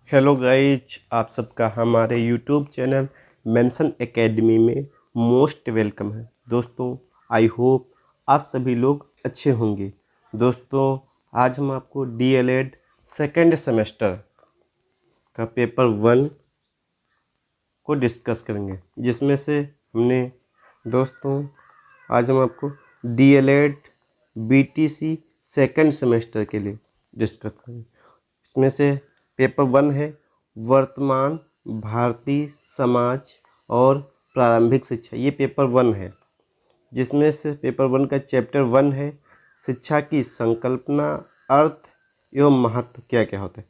Hello guys, आप सबका हमारे यूट्यूब चैनल मेंशन एकेडमी में मोस्ट वेलकम है। दोस्तों, आई होप आप सभी लोग अच्छे होंगे। दोस्तों, आज हम आपको डीएलएड सेकेंड सेमेस्टर का पेपर 1 को डिस्कस करेंगे, जिसमें से आज हम आपको डीएलएड बीटीसी सेकेंड सेमेस्टर के लिए डिस्कस करेंगे। इसमें से पेपर 1 है वर्तमान भारतीय समाज और प्रारंभिक शिक्षा। ये पेपर 1 है, जिसमें से पेपर 1 का चैप्टर 1 है शिक्षा की संकल्पना, अर्थ एवं महत्व क्या क्या होता है।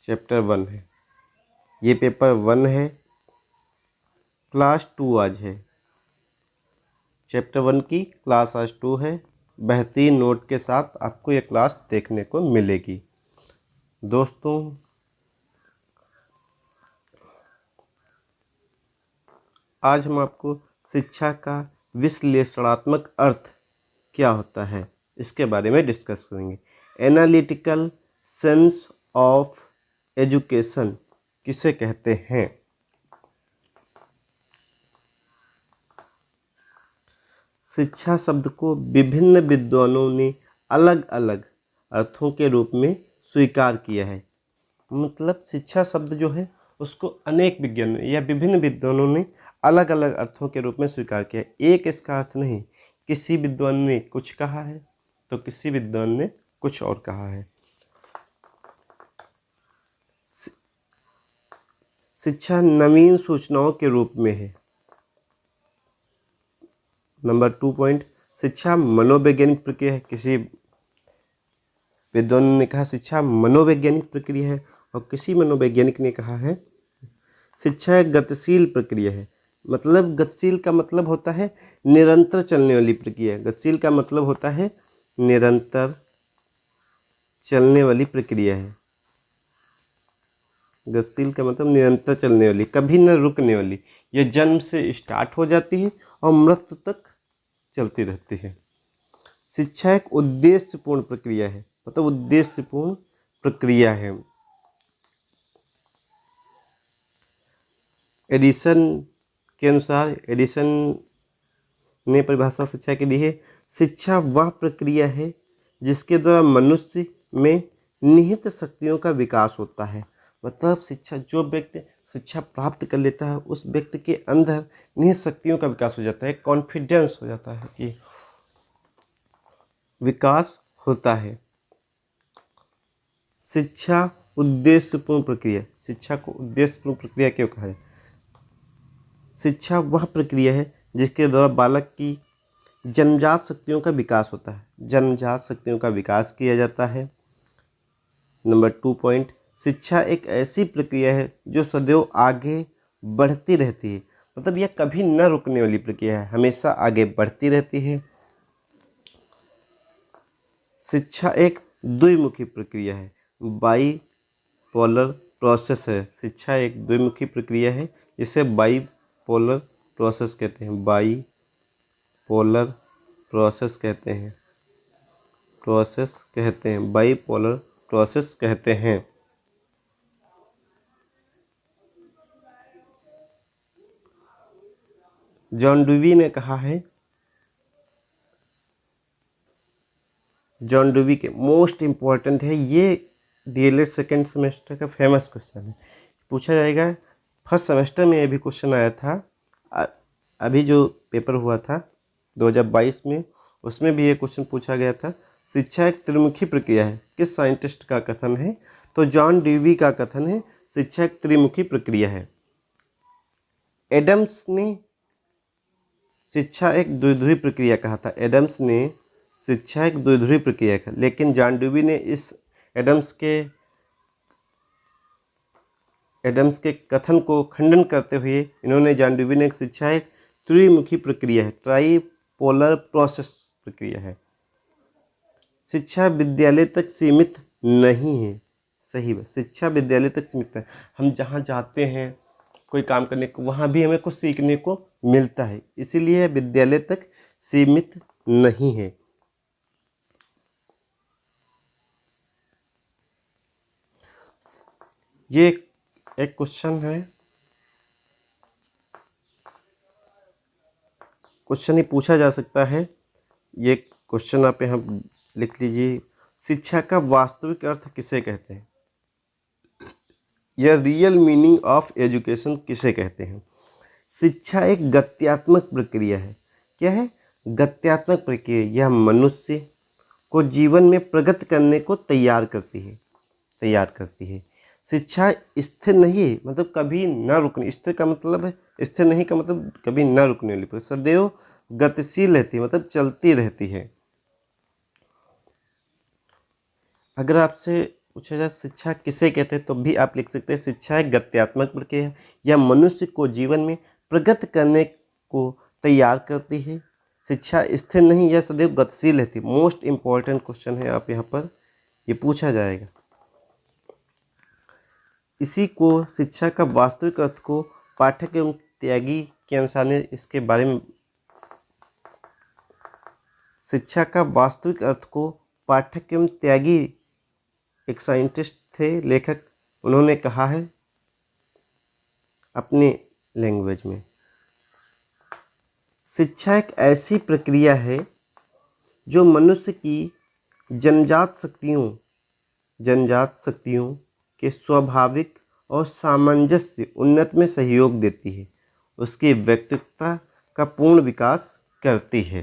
चैप्टर 1 है, ये पेपर 1 है। क्लास 2 आज है। चैप्टर 1 की क्लास आज 2 है। बेहतरीन नोट के साथ आपको ये क्लास देखने को मिलेगी। दोस्तों, आज हम आपको शिक्षा का विश्लेषणात्मक अर्थ क्या होता है इसके बारे में डिस्कस करेंगे। एनालिटिकल सेंस ऑफ एजुकेशन किसे कहते हैं। शिक्षा शब्द को विभिन्न विद्वानों ने अलग अलग अर्थों के रूप में स्वीकार किया है। मतलब शिक्षा शब्द जो है उसको अनेक विज्ञान या विभिन्न विद्वानों ने अलग अलग अर्थों के रूप में स्वीकार किया है। एक इसका अर्थ नहीं, किसी विद्वान ने कुछ कहा है तो किसी विद्वान ने कुछ और कहा है। शिक्षा नवीन सूचनाओं के रूप में है। नंबर 2 पॉइंट, शिक्षा मनोवैज्ञानिक प्रक्रिया है। किसी विद्वान ने कहा शिक्षा मनोवैज्ञानिक प्रक्रिया है और किसी मनोवैज्ञानिक ने कहा है शिक्षा एक गतिशील प्रक्रिया है। मतलब गतिशील का मतलब होता है निरंतर चलने वाली प्रक्रिया। गतिशील का मतलब होता है निरंतर चलने वाली प्रक्रिया है। गतिशील का मतलब निरंतर चलने वाली, कभी न रुकने वाली। यह जन्म से स्टार्ट हो जाती है और मृत्यु तक चलती रहती है। शिक्षा एक उद्देश्यपूर्ण प्रक्रिया है। मतलब उद्देश्यपूर्ण प्रक्रिया है। एडिसन के अनुसार, एडिसन ने परिभाषा शिक्षा की दी है, शिक्षा वह प्रक्रिया है जिसके द्वारा मनुष्य में निहित शक्तियों का विकास होता है। मतलब शिक्षा, जो व्यक्ति शिक्षा प्राप्त कर लेता है उस व्यक्ति के अंदर निहित शक्तियों का विकास हो जाता है, कॉन्फिडेंस हो जाता है कि विकास होता है। शिक्षा उद्देश्यपूर्ण प्रक्रिया। शिक्षा को उद्देश्यपूर्ण प्रक्रिया क्यों कहा है? शिक्षा वह प्रक्रिया है जिसके द्वारा बालक की जन्मजात शक्तियों का विकास होता है। जन्मजात शक्तियों का विकास किया जाता है। नंबर 2 पॉइंट, शिक्षा एक ऐसी प्रक्रिया है जो सदैव आगे बढ़ती रहती है। मतलब यह कभी न रुकने वाली प्रक्रिया है, हमेशा आगे बढ़ती रहती है। शिक्षा एक द्विमुखी प्रक्रिया है, बाई पोलर प्रोसेस है। शिक्षा एक द्विमुखी प्रक्रिया है जिसे बाई पोलर प्रोसेस कहते हैं। बाई पोलर प्रोसेस कहते हैं। बाई पोलर प्रोसेस कहते हैं। जॉन डुवी ने कहा है, जॉन डुवी के मोस्ट इम्पॉर्टेंट है, ये डीएलएड सेकेंड सेमेस्टर का फेमस क्वेश्चन है, पूछा जाएगा। फर्स्ट सेमेस्टर में ये भी क्वेश्चन आया था। अभी जो पेपर हुआ था 2022 में, उसमें भी ये क्वेश्चन पूछा गया था। शिक्षा एक त्रिमुखी प्रक्रिया है, किस साइंटिस्ट का कथन है? तो जॉन डीवी का कथन है शिक्षा एक त्रिमुखी प्रक्रिया है। एडम्स ने शिक्षा एक द्विध्रुवी प्रक्रिया कहा था। एडम्स ने शिक्षा एक द्विध्रुवी प्रक्रिया कहा, लेकिन जॉन डीवी ने इस एडम्स के कथन को खंडन करते हुए इन्होंने, जॉन डीवी ने, शिक्षा एक त्रिमुखी प्रक्रिया है, ट्राइपोलर प्रोसेस प्रक्रिया है। शिक्षा विद्यालय तक सीमित नहीं है। सही है, शिक्षा विद्यालय तक सीमित है। हम जहाँ जाते हैं कोई काम करने को, वहाँ भी हमें कुछ सीखने को मिलता है, इसीलिए विद्यालय तक सीमित नहीं है। ये एक क्वेश्चन है, क्वेश्चन ही पूछा जा सकता है। ये क्वेश्चन आप यहाँ लिख लीजिए, शिक्षा का वास्तविक अर्थ किसे कहते हैं, या रियल मीनिंग ऑफ एजुकेशन किसे कहते हैं। शिक्षा एक गत्यात्मक प्रक्रिया है। क्या है? गत्यात्मक प्रक्रिया। यह मनुष्य को जीवन में प्रगति करने को तैयार करती है। शिक्षा स्थिर नहीं है, मतलब कभी न रुकने। स्थिर का मतलब है, स्थिर नहीं का मतलब कभी न रुकने वाली, सदैव गतिशील रहती है, मतलब चलती रहती है। अगर आपसे पूछा जाए शिक्षा किसे कहते हैं, तो भी आप लिख सकते हैं शिक्षा एक गत्यात्मक प्रक्रिया है। यह मनुष्य को जीवन में प्रगति करने को तैयार करती है। शिक्षा स्थिर नहीं, यह सदैव गतिशील रहती है। मोस्ट इम्पॉर्टेंट क्वेश्चन है, आप यहाँ पर ये पूछा जाएगा। इसी को शिक्षा का वास्तविक अर्थ को पाठक एवं त्यागी के अनुसार ने इसके बारे में, शिक्षा का वास्तविक अर्थ को पाठक एवं त्यागी एक साइंटिस्ट थे, लेखक, उन्होंने कहा है अपने लैंग्वेज में, शिक्षा एक ऐसी प्रक्रिया है जो मनुष्य की जन्मजात शक्तियों के स्वाभाविक और सामंजस्य उन्नत में सहयोग देती है, उसकी व्यक्तित्व का पूर्ण विकास करती है।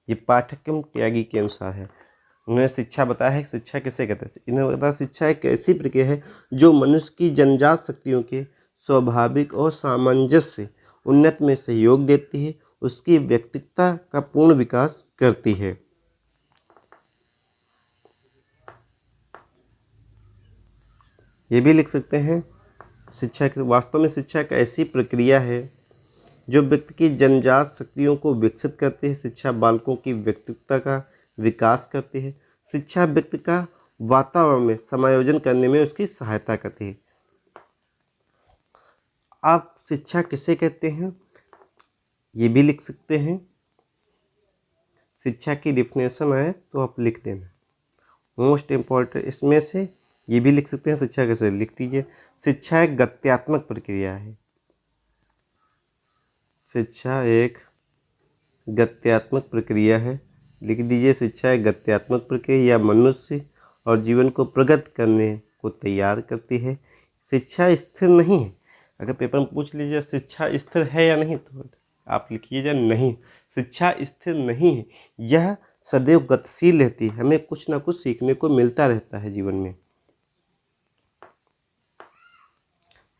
ये पाठक एवं त्यागी के अनुसार है। उन्होंने शिक्षा बताया है, शिक्षा किसे कहते हैं। इन्होंने बताया शिक्षा एक ऐसी प्रक्रिया है जो मनुष्य की जन्मजात शक्तियों के स्वाभाविक और सामंजस्य उन्नत में सहयोग देती है, उसकी व्यक्तित्व का पूर्ण विकास करती है। ये भी लिख सकते हैं, शिक्षा वास्तव में शिक्षा एक ऐसी प्रक्रिया है जो व्यक्ति की जन्मजात शक्तियों को विकसित करती है। शिक्षा बालकों की व्यक्तित्व का विकास करती है। शिक्षा व्यक्ति का वातावरण में समायोजन करने में उसकी सहायता करती है। आप शिक्षा किसे कहते हैं ये भी लिख सकते हैं। शिक्षा की डिफिनेशन है तो आप लिख देना। मोस्ट इम्पॉर्टेंट इसमें से ये भी लिख सकते हैं, शिक्षा कैसे, लिख दीजिए। शिक्षा एक गत्यात्मक प्रक्रिया है। शिक्षा एक गत्यात्मक प्रक्रिया है, लिख दीजिए। शिक्षा एक गत्यात्मक प्रक्रिया या मनुष्य और जीवन को प्रगति करने को तैयार करती है। शिक्षा स्थिर नहीं है। अगर पेपर में पूछ लीजिए शिक्षा स्थिर है या नहीं, तो आप लिखिएगा नहीं, शिक्षा स्थिर नहीं है, यह सदैव गतिशील रहती है। हमें कुछ ना कुछ सीखने को मिलता रहता है जीवन में।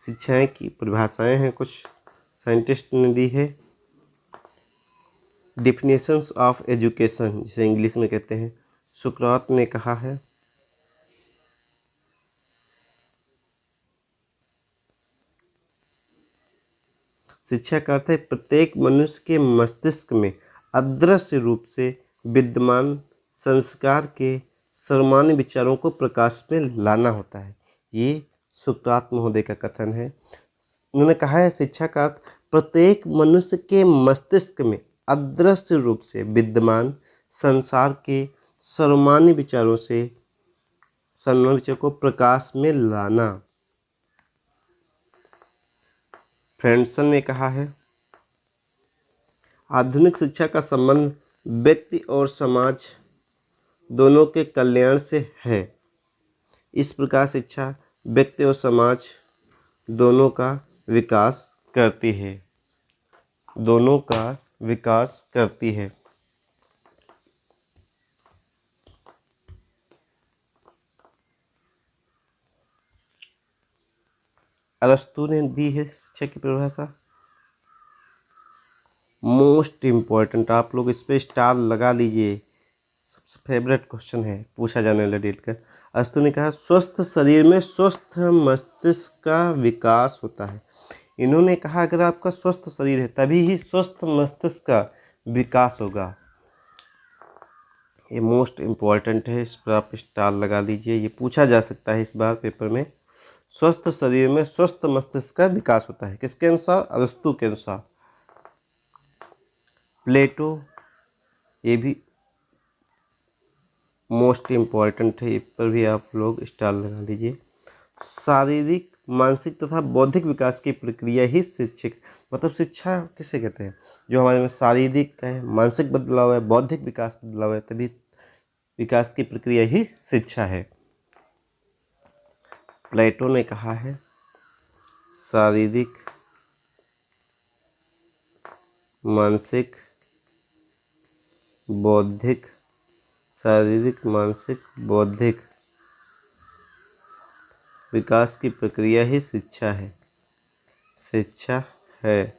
शिक्षाएं की परिभाषाएं हैं, कुछ साइंटिस्ट ने दी है। डिफिनेशंस ऑफ एजुकेशन जिसे इंग्लिश में कहते हैं, सुकरात ने कहा है। शिक्षा का अर्थ है प्रत्येक मनुष्य के मस्तिष्क में अदृश्य रूप से विद्यमान संस्कार के सर्वमान्य विचारों को प्रकाश में लाना होता है। ये सुकरात महोदय का कथन है। उन्होंने कहा है शिक्षा का अर्थ प्रत्येक मनुष्य के मस्तिष्क में अदृश्य रूप से विद्यमान संसार के सर्वमान्य विचारों को प्रकाश में लाना। फ्रेंडसन ने कहा है आधुनिक शिक्षा का संबंध व्यक्ति और समाज दोनों के कल्याण से है। इस प्रकार शिक्षा व्यक्ति और समाज दोनों का विकास करती है, दोनों का विकास करती है। अरस्तु ने दी है शिक्षा की परिभाषा। मोस्ट इम्पॉर्टेंट, आप लोग इस पे स्टार लगा लीजिए, सबसे फेवरेट क्वेश्चन है पूछा जाने वाला डेट का। अरस्तु ने कहा स्वस्थ शरीर में स्वस्थ मस्तिष्क का विकास होता है। इन्होंने कहा अगर आपका स्वस्थ शरीर है तभी ही स्वस्थ मस्तिष्क का विकास होगा। ये मोस्ट इम्पॉर्टेंट है, इस पर आप स्टार लगा लीजिए, ये पूछा जा सकता है इस बार पेपर में। स्वस्थ शरीर में स्वस्थ मस्तिष्क का विकास होता है, किसके अनुसार? अरस्तु के अनुसार। प्लेटो, ये भी मोस्ट इम्पॉर्टेंट है, इस पर भी आप लोग स्टार लगा लीजिए। शारीरिक, मानसिक तथा बौद्धिक विकास की प्रक्रिया ही शिक्षित, मतलब शिक्षा किसे कहते हैं? जो हमारे में शारीरिक है, मानसिक बदलाव है, बौद्धिक विकास बदलाव है, तभी विकास की प्रक्रिया ही शिक्षा है। प्लेटो ने कहा है शारीरिक, मानसिक, बौद्धिक, शारीरिक, मानसिक, बौद्धिक विकास की प्रक्रिया ही शिक्षा है, शिक्षा है।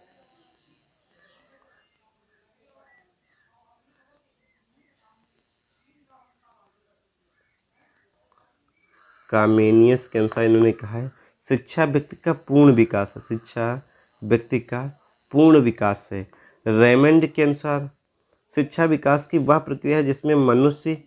कामेनियस के अनुसार इन्होंने कहा है शिक्षा व्यक्ति का पूर्ण विकास है, शिक्षा व्यक्ति का पूर्ण विकास है। रेमंड के अनुसार शिक्षा विकास की वह प्रक्रिया है जिसमें मनुष्य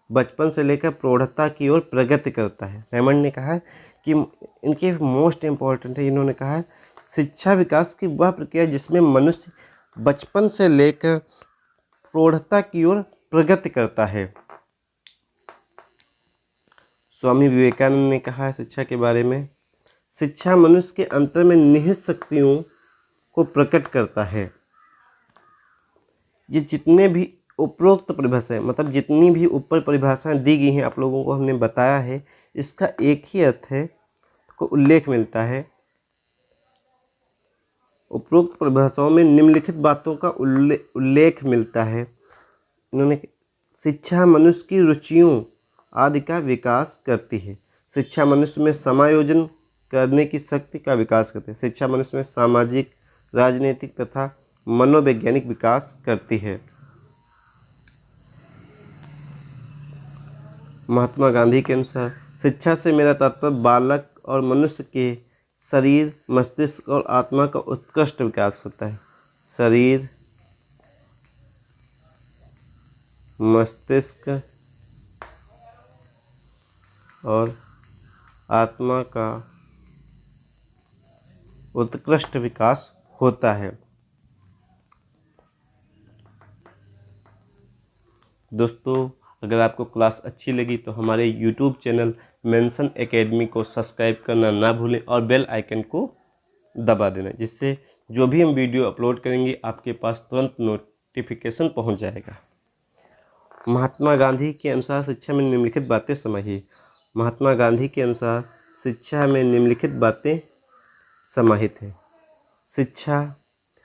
बचपन से लेकर प्रौढ़ता की ओर प्रगति करता है। रेमंड ने कहा है कि इनके मोस्ट इम्पॉर्टेंट है, इन्होंने कहा है शिक्षा विकास की वह प्रक्रिया जिसमें मनुष्य बचपन से लेकर प्रौढ़ता की ओर प्रगति करता है। स्वामी विवेकानंद ने कहा है शिक्षा के बारे में, शिक्षा मनुष्य के अंतर में निहित शक्तियों को प्रकट करता है। ये जितने भी उपरोक्त परिभाषाएं, मतलब जितनी भी ऊपर परिभाषाएं दी गई हैं आप लोगों को हमने बताया है, इसका एक ही अर्थ है को उल्लेख मिलता है। उपरोक्त परिभाषाओं में निम्नलिखित बातों का उल्लेख मिलता है। इन्होंने शिक्षा मनुष्य की रुचियों आदि का विकास करती है। शिक्षा मनुष्य में समायोजन करने की शक्ति का विकास करती है। शिक्षा मनुष्य में सामाजिक, राजनीतिक तथा मनोवैज्ञानिक विकास करती है। महात्मा गांधी के अनुसार शिक्षा से मेरा तात्पर्य बालक और मनुष्य के शरीर, मस्तिष्क और आत्मा का उत्कृष्ट विकास होता है। शरीर, मस्तिष्क और आत्मा का उत्कृष्ट विकास होता है। दोस्तों, अगर आपको क्लास अच्छी लगी तो हमारे YouTube चैनल मेंशन एकेडमी को सब्सक्राइब करना ना भूलें और बेल आइकन को दबा देना, जिससे जो भी हम वीडियो अपलोड करेंगे आपके पास तुरंत नोटिफिकेशन पहुंच जाएगा। महात्मा गांधी के अनुसार शिक्षा में निम्नलिखित बातें समाहित। महात्मा गांधी के अनुसार शिक्षा में निम्नलिखित बातें समाहित हैं। शिक्षा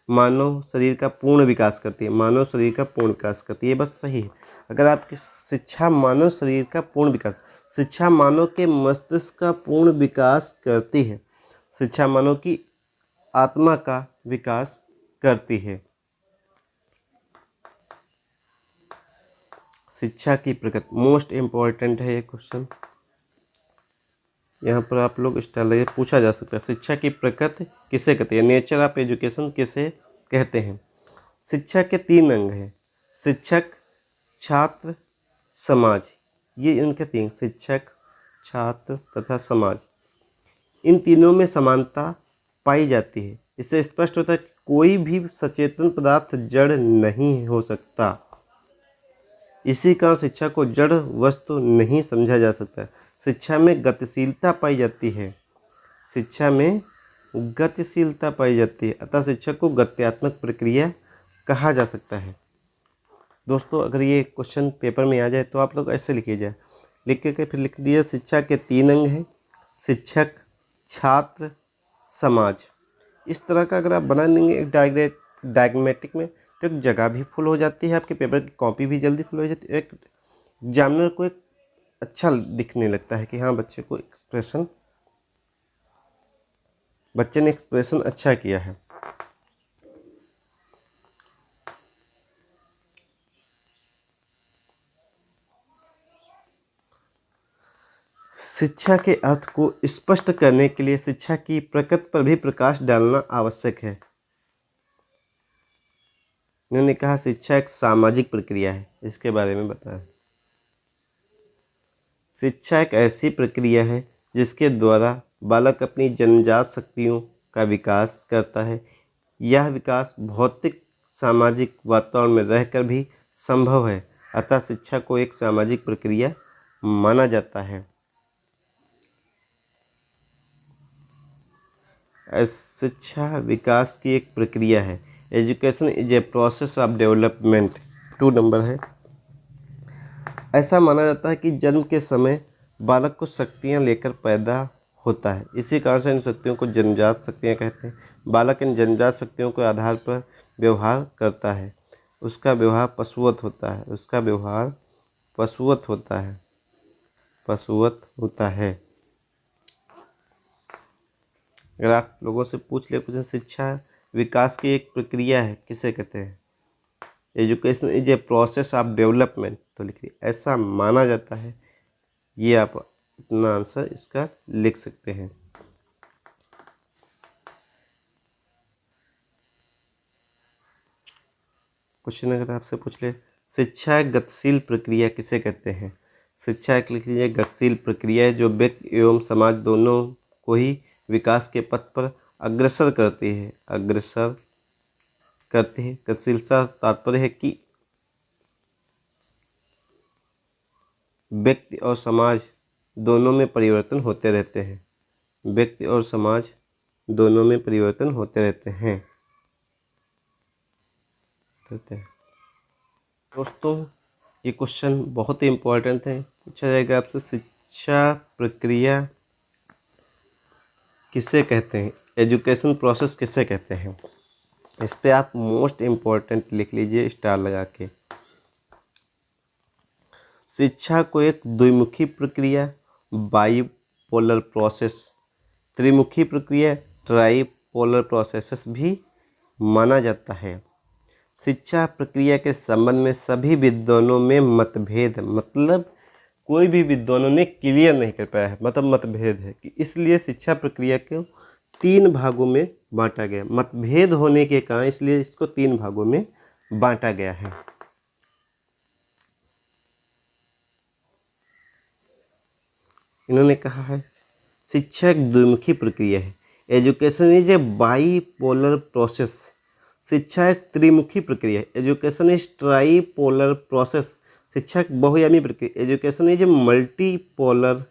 मानव शरीर का पूर्ण विकास करती है। मानव शरीर का पूर्ण विकास करती है, बस सही है। अगर आपकी शिक्षा मानव शरीर का पूर्ण विकास, शिक्षा मानव के मस्तिष्क का पूर्ण विकास करती है। शिक्षा मानव की आत्मा का विकास करती है। शिक्षा की प्रकृति मोस्ट इम्पॉर्टेंट है ये क्वेश्चन, यहाँ पर आप लोग स्टाइल पूछा जा सकता है। शिक्षा की प्रकृति किसे कहते हैं? नेचर ऑफ एजुकेशन किसे कहते हैं? शिक्षा के 3 अंग हैं, शिक्षक, छात्र, समाज। ये इनके 3, शिक्षक, छात्र तथा समाज। इन तीनों में समानता पाई जाती है। इससे स्पष्ट होता है कि कोई भी सचेतन पदार्थ जड़ नहीं हो सकता। इसी कारण शिक्षा को जड़ वस्तु नहीं समझा जा सकता। शिक्षा में गतिशीलता पाई जाती है। शिक्षा में गतिशीलता पाई जाती है, अतः शिक्षा को गत्यात्मक प्रक्रिया कहा जा सकता है। दोस्तों, अगर ये क्वेश्चन पेपर में आ जाए तो आप लोग ऐसे लिखिए जाए, लिख के फिर लिख दिया शिक्षा के 3 अंग हैं, शिक्षक, छात्र, समाज। इस तरह का अगर आप बना देंगे एक डायग्रामेटिक में तो एक जगह भी फुल हो जाती है, आपके पेपर की कॉपी भी जल्दी फुल हो जाती है। एक एग्जामिनर को एक अच्छा दिखने लगता है कि हाँ बच्चे ने एक्सप्रेशन अच्छा किया है। शिक्षा के अर्थ को स्पष्ट करने के लिए शिक्षा की प्रकृति पर भी प्रकाश डालना आवश्यक है। उन्होंने कहा शिक्षा एक सामाजिक प्रक्रिया है, इसके बारे में बताएं। शिक्षा एक ऐसी प्रक्रिया है जिसके द्वारा बालक अपनी जन्मजात शक्तियों का विकास करता है। यह विकास भौतिक सामाजिक वातावरण में रहकर भी संभव है, अतः शिक्षा को एक सामाजिक प्रक्रिया माना जाता है। शिक्षा विकास की एक प्रक्रिया है। Education is a process of development. 2 number है। ऐसा माना जाता है कि जन्म के समय बालक को शक्तियाँ लेकर पैदा होता है, इसी कारण से इन शक्तियों को जन्मजात शक्तियाँ कहते हैं। बालक इन जन्मजात शक्तियों के आधार पर व्यवहार करता है। उसका व्यवहार पशुवत होता है। उसका व्यवहार पशुवत होता है। पशुवत होता है। अगर आप लोगों से पूछ ले कुछ, शिक्षा विकास की एक प्रक्रिया है, किसे कहते हैं? Education is a process of development, तो लिखिए ऐसा माना जाता है। ये आप इतना आंसर इसका लिख सकते हैं। क्वेश्चन अगर आपसे पूछ ले, शिक्षा एक गतिशील प्रक्रिया किसे कहते हैं? शिक्षा एक लिख लीजिए गतिशील प्रक्रिया है जो व्यक्ति एवं समाज दोनों को ही विकास के पथ पर अग्रसर करती है। अग्रसर करते हैं। गतिशीलता तात्पर्य है कि व्यक्ति और समाज दोनों में परिवर्तन होते रहते हैं। व्यक्ति और समाज दोनों में परिवर्तन होते रहते हैं। दोस्तों, ये क्वेश्चन बहुत ही इम्पोर्टेंट है। पूछा जाएगा आपसे, शिक्षा प्रक्रिया किसे कहते हैं? एजुकेशन प्रोसेस किसे कहते हैं? इस पे आप मोस्ट इम्पोर्टेंट लिख लीजिए स्टार लगा के। शिक्षा को एक द्विमुखी प्रक्रिया बाइपोलर प्रोसेस, त्रिमुखी प्रक्रिया ट्राइपोलर प्रोसेस भी माना जाता है। शिक्षा प्रक्रिया के संबंध में सभी विद्वानों में मतभेद, मतलब कोई भी विद्वानों ने क्लियर नहीं कर पाया है, मतलब मतभेद है कि इसलिए शिक्षा प्रक्रिया को 3 भागों में बांटा गया। मतभेद होने के कारण इसलिए इसको 3 भागों में बांटा गया है। इन्होंने कहा है शिक्षा एक द्विमुखी प्रक्रिया है। Education is a bipolar process. शिक्षा एक त्रिमुखी प्रक्रिया है। Education is tripolar process. शिक्षा एक बहुआयामी प्रक्रिया। Education is a multipolar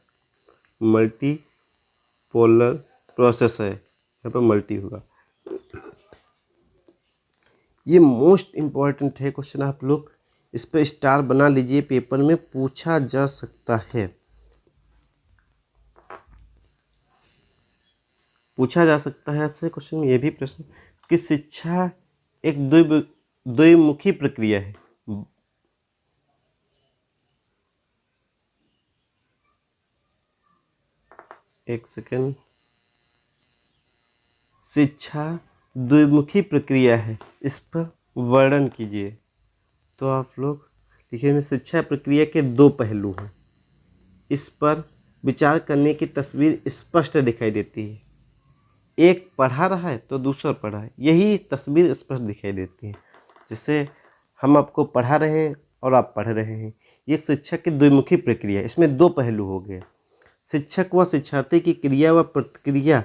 process है। यहाँ पर मल्टी होगा। ये मोस्ट इम्पॉर्टेंट है क्वेश्चन, आप लोग इस पर स्टार बना लीजिए, पेपर में पूछा जा सकता है। पूछा जा सकता है आपसे क्वेश्चन में ये भी प्रश्न कि शिक्षा एक द्विमुखी प्रक्रिया है। एक सेकेंड। शिक्षा द्विमुखी प्रक्रिया है, इस पर वर्णन कीजिए। तो आप लोग लिखिए शिक्षा प्रक्रिया के 2 पहलू हैं। इस पर विचार करने की तस्वीर स्पष्ट दिखाई देती है। एक पढ़ा रहा है तो दूसरा पढ़ा है, यही तस्वीर स्पष्ट दिखाई देती है। जैसे हम आपको पढ़ा रहे हैं और आप पढ़ रहे हैं, ये शिक्षा की द्विमुखी प्रक्रिया है। इसमें 2 पहलू हो गए। शिक्षक व शिक्षार्थी की क्रिया व प्रतिक्रिया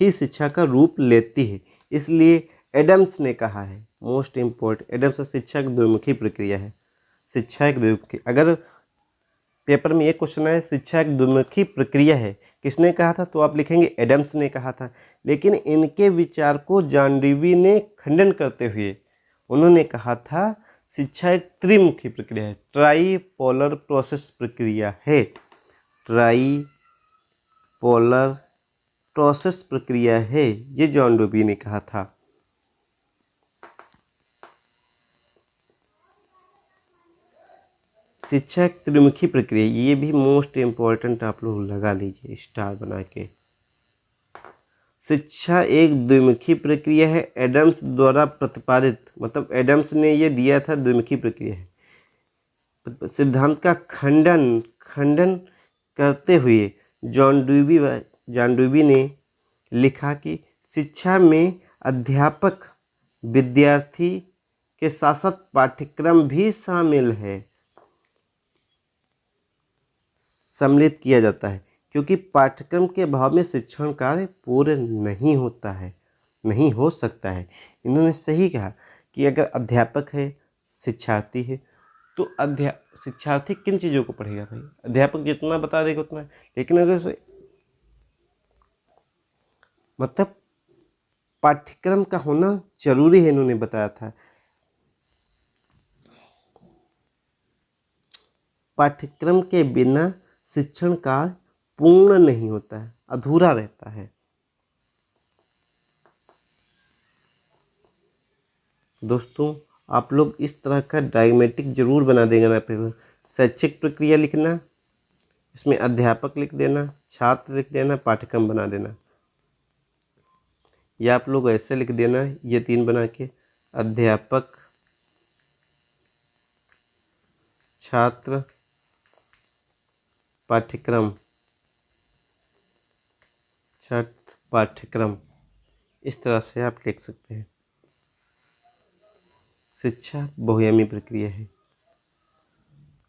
ही शिक्षा का रूप लेती है। इसलिए एडम्स ने कहा है, मोस्ट इम्पोर्टेंट, एडम्स, शिक्षा एक द्विमुखी प्रक्रिया है। शिक्षा एक द्विमुखी, अगर पेपर में एक क्वेश्चन है शिक्षा एक द्विमुखी प्रक्रिया है, किसने कहा था? तो आप लिखेंगे एडम्स ने कहा था। लेकिन इनके विचार को जॉन डेवी ने खंडन करते हुए उन्होंने कहा था शिक्षा एक त्रिमुखी प्रक्रिया है, ट्राइपोलर प्रोसेस प्रक्रिया है। ट्राइपोलर प्रोसेस प्रक्रिया है, ये जॉन डेवी ने कहा था। शिक्षा एक त्रिमुखी प्रक्रिया, ये भी मोस्ट इम्पोर्टेंट, आप लोग लगा लीजिए स्टार बना के। शिक्षा एक द्विमुखी प्रक्रिया है, एडम्स द्वारा प्रतिपादित, मतलब एडम्स ने ये दिया था द्विमुखी प्रक्रिया है। सिद्धांत का खंडन करते हुए जॉन डेवी ने लिखा कि शिक्षा में अध्यापक विद्यार्थी के साथ साथ पाठ्यक्रम भी शामिल है, सम्मिलित किया जाता है, क्योंकि पाठ्यक्रम के अभाव में शिक्षण कार्य पूर्ण नहीं होता है, नहीं हो सकता है। इन्होंने सही कहा कि अगर अध्यापक है, शिक्षार्थी है, तो शिक्षार्थी किन चीज़ों को पढ़ेगा भाई? अध्यापक जितना बता देगा उतना। लेकिन अगर मतलब पाठ्यक्रम का होना जरूरी है, इन्होंने बताया था। पाठ्यक्रम के बिना शिक्षण कार्य पूर्ण नहीं होता है, अधूरा रहता है। दोस्तों आप लोग इस तरह का डायग्रामेटिक जरूर बना देंगे ना पेपर। शैक्षिक प्रक्रिया लिखना, इसमें अध्यापक लिख देना, छात्र लिख देना, पाठ्यक्रम बना देना, या आप लोग ऐसे लिख देना ये 3 बना के, अध्यापक, छात्र, पाठ्यक्रम, छात्र पाठ्यक्रम, इस तरह से आप लिख सकते हैं। शिक्षा बहुआयामी प्रक्रिया है।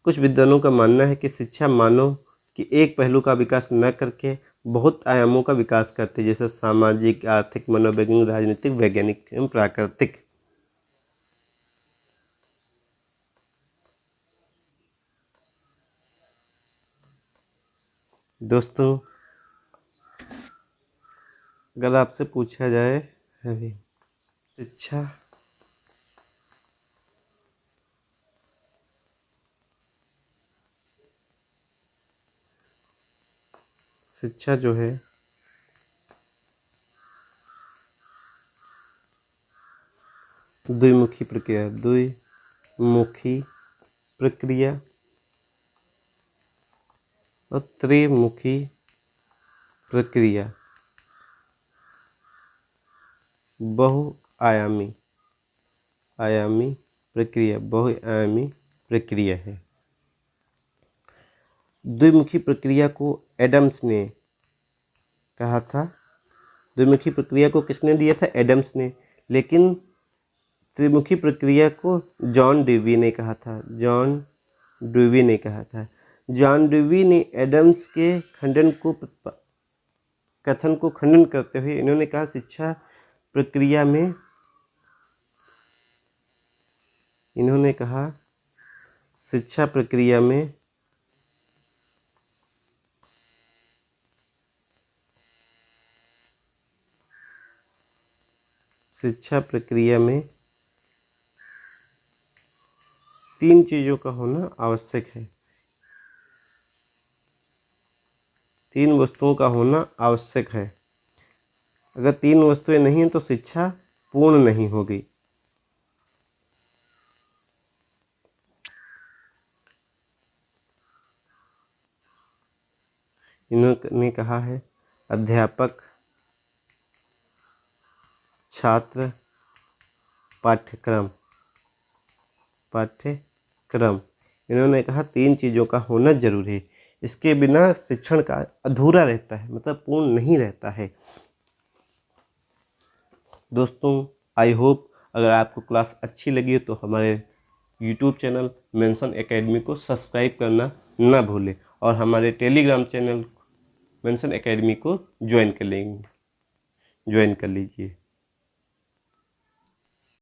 कुछ विद्वानों का मानना है कि शिक्षा मानव की एक पहलू का विकास न करके बहुत आयामों का विकास करती है, जैसे सामाजिक, आर्थिक, मनोवैज्ञानिक, राजनीतिक, वैज्ञानिक एवं प्राकृतिक। दोस्तों अगर आपसे पूछा जाए अभी शिक्षा जो है द्विमुखी प्रक्रिया, द्विमुखी प्रक्रिया और त्रिमुखी प्रक्रिया, बहुआयामी प्रक्रिया, बहुआयामी प्रक्रिया है। द्विमुखी प्रक्रिया को एडम्स ने कहा था। द्विमुखी प्रक्रिया को किसने दिया था? एडम्स ने। लेकिन त्रिमुखी प्रक्रिया को जॉन डेवी ने कहा था। जॉन डेवी ने कहा था। जॉन डेवी ने एडम्स के कथन को खंडन करते हुए इन्होंने कहा शिक्षा प्रक्रिया में तीन चीजों का होना आवश्यक है। 3 वस्तुओं का होना आवश्यक है। अगर 3 वस्तुएं नहीं हैं तो शिक्षा पूर्ण नहीं होगी। इन्होंने कहा है अध्यापक, छात्र, पाठ्यक्रम। इन्होंने कहा 3 चीज़ों का होना जरूरी है। इसके बिना शिक्षण का अधूरा रहता है, मतलब पूर्ण नहीं रहता है। दोस्तों आई होप अगर आपको क्लास अच्छी लगी हो तो हमारे YouTube चैनल मेंशन एकेडमी को सब्सक्राइब करना ना भूलें और हमारे टेलीग्राम चैनल मेंशन एकेडमी को ज्वाइन कर लीजिए।